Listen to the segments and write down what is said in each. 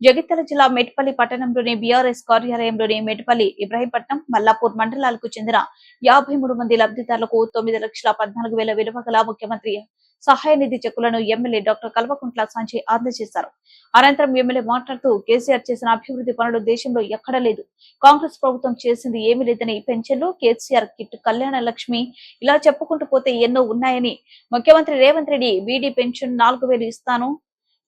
జగిత్యాల జిల్లా మెట్పల్లి పట్టణంలోని బీఆర్ఎస్ కార్యాలయంలోని మెట్పల్లి ఇబ్రహీంపట్నం మల్లాపూర్ మండలాలకు చెందిన 53 మంది లబ్ధిదారులకు 9,14,000 విలువ గల ముఖ్యమంత్రి సహాయ నిధి చెక్కులను ఎమ్మెల్యే డాక్టర్ కల్వకుంట్ల సంజయ్ అందజేశారు. అనంతరం ఎమ్మెల్యే మాట్లాడుతూ కేసీఆర్ చేసిన అభివృద్ధి పనులు దేశంలో ఎక్కడా లేదు, కాంగ్రెస్ ప్రభుత్వం చేసింది ఏమీ లేదని, పెన్షన్లు, కేసీఆర్ కిట్, కళ్యాణ లక్ష్మి ఇలా చెప్పుకుంటూ పోతే ఎన్నో ఉన్నాయని, ముఖ్యమంత్రి రేవంత్ రెడ్డి బీడీ పెన్షన్ 4,000 ఇస్తాను,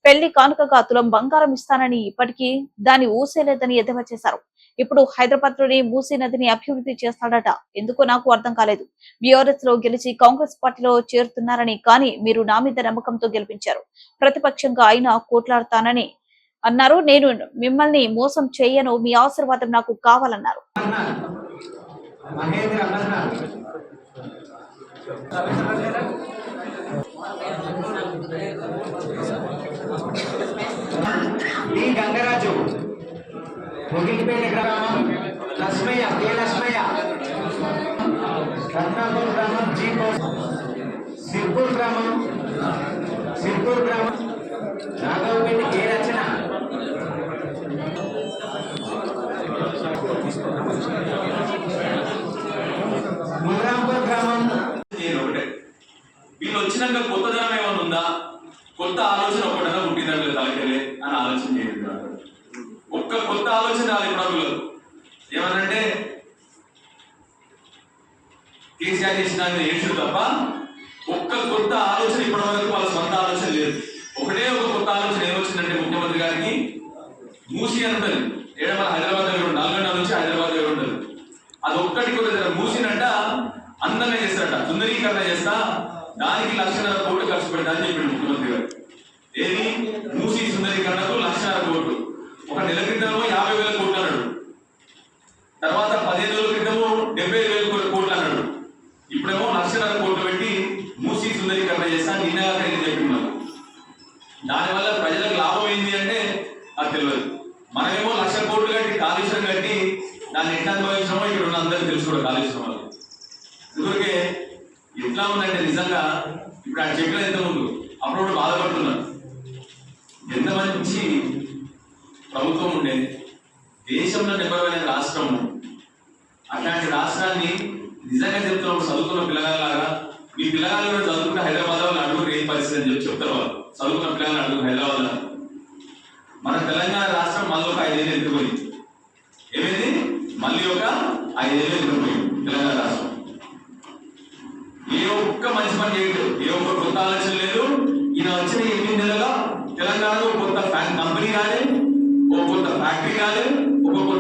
పెళ్లి కానుకగా తులం బంగారం ఇస్తానని ఇప్పటికీ దాన్ని ఊసేలేదని ఎద్దేవా చేశారు. ఇప్పుడు హైదరాబాద్ లోని మూసీ నదిని అభివృద్ధి చేస్తాడట. ఎందుకో నాకు అర్థం కాలేదు. బీఆర్ఎస్ లో గెలిచి కాంగ్రెస్ పార్టీలో చేరుతున్నారని, కానీ మీరు నా మీద నమ్మకంతో గెలిపించారు. ప్రతిపక్షంగా అయినా కోట్లాడతానని అన్నారు. నేను మిమ్మల్ని మోసం చేయను, మీ ఆశీర్వాదం నాకు కావాలన్నారు. గంగరాజు ముగిలిపేట గ్రామం లక్ష్మయ్య కే లక్ష్మయ్య రత్నాపూర్ గ్రామం జీ సిర్పూర్ గ్రామం నాగవపేట కే రచన ముగ్రాంపూర్ గ్రామం. వీళ్ళు వచ్చినాక కొత్త ధనం ఏమైనా ఉందా, కొత్త ఆలోచన ఒకటన్నా పుట్టిందా తలకెళ్ళి అని ఆలోచన చేయండి. ఒక్క కొత్త ఆలోచన రాలి ప్రభులు ఏమనంటే కేసీఆర్ చేసిన ఏడ్చుడు తప్ప ఒక్క కొత్త ఆలోచన ఇప్పటి వరకు వాళ్ళ సొంత ఆలోచన లేదు. ఒకటే ఒక కొత్త ఆలోచన ఏమొచ్చిందంటే ముఖ్యమంత్రి గారికి మూసీ అని ఉంటుంది, మన హైదరాబాద్ దగ్గర నల్గొండ నుంచి హైదరాబాద్ దగ్గర ఉంటుంది. అది ఒక్కటి కొద్దిగా మూసినంట అందంగా చేస్తారట, సుందరీకరణ చేస్తా, దానికి 1,00,000 కోట్లు ఖర్చు పెడతా అని చెప్పాడు ముఖ్యమంత్రి గారు. ఏది మూసీ సుందరీకరణకు 1,00,000 కోట్లు. ఒక నెల క్రితము 50,000 కోట్లు అన్నాడు, తర్వాత 15 రోజుల క్రితము 70,000 కోట్లు అన్నాడు. ఇప్పుడేమో 1,00,000 కోట్లు పెట్టి మూసీ సుందరీకరణ చేస్తా నిన్నగా చెప్తున్నాం. దానివల్ల ప్రజలకు లాభం ఏంది అంటే అది తెలియదు. మనమేమో 1,00,000 కోట్లు కట్టి కాళేశ్వరం కట్టి దాన్ని ఎట్లా అనుభవించామో ఇక్కడ ఉన్న అందరికీ తెలుసు కూడా కాళేశ్వరం వాళ్ళు. అందుకే ఎట్లా ఉందంటే నిజంగా ఇప్పుడు ఆయన చెప్పిన ఎంత ముందు అప్పుడు బాధపడుతున్నారు. ఎంత మంచి ప్రభుత్వం ఉండేది, దేశంలో నెంబర్ రాష్ట్రం. అట్లాంటి రాష్ట్రాన్ని నిజంగా చెప్తున్నప్పుడు చదువుకున్న పిల్లగాలాగా మీ పిల్లగాలు కూడా చదువుకుంటే హైదరాబాద్ వాళ్ళు అడుగురు ఏం పరిస్థితి అని చెప్తారు. వాళ్ళు చదువుకున్న పిల్లగాలు అడుగురు హైదరాబాద్. మన తెలంగాణ రాష్ట్రం మళ్ళీ ఒక 5 ఏళ్ళు ఎత్తుకుపోయింది. ఏమైంది? మళ్ళీ ఒక 5 ఏళ్ళు ఎత్తుకుపోయింది తెలంగాణ రాష్ట్రం. ఏ ఒక్క మంచి పని చేయలేదు, ఏ ఒక్క కొత్త ఆలోచన లేదు. ఈయన వచ్చిన 8 నెలల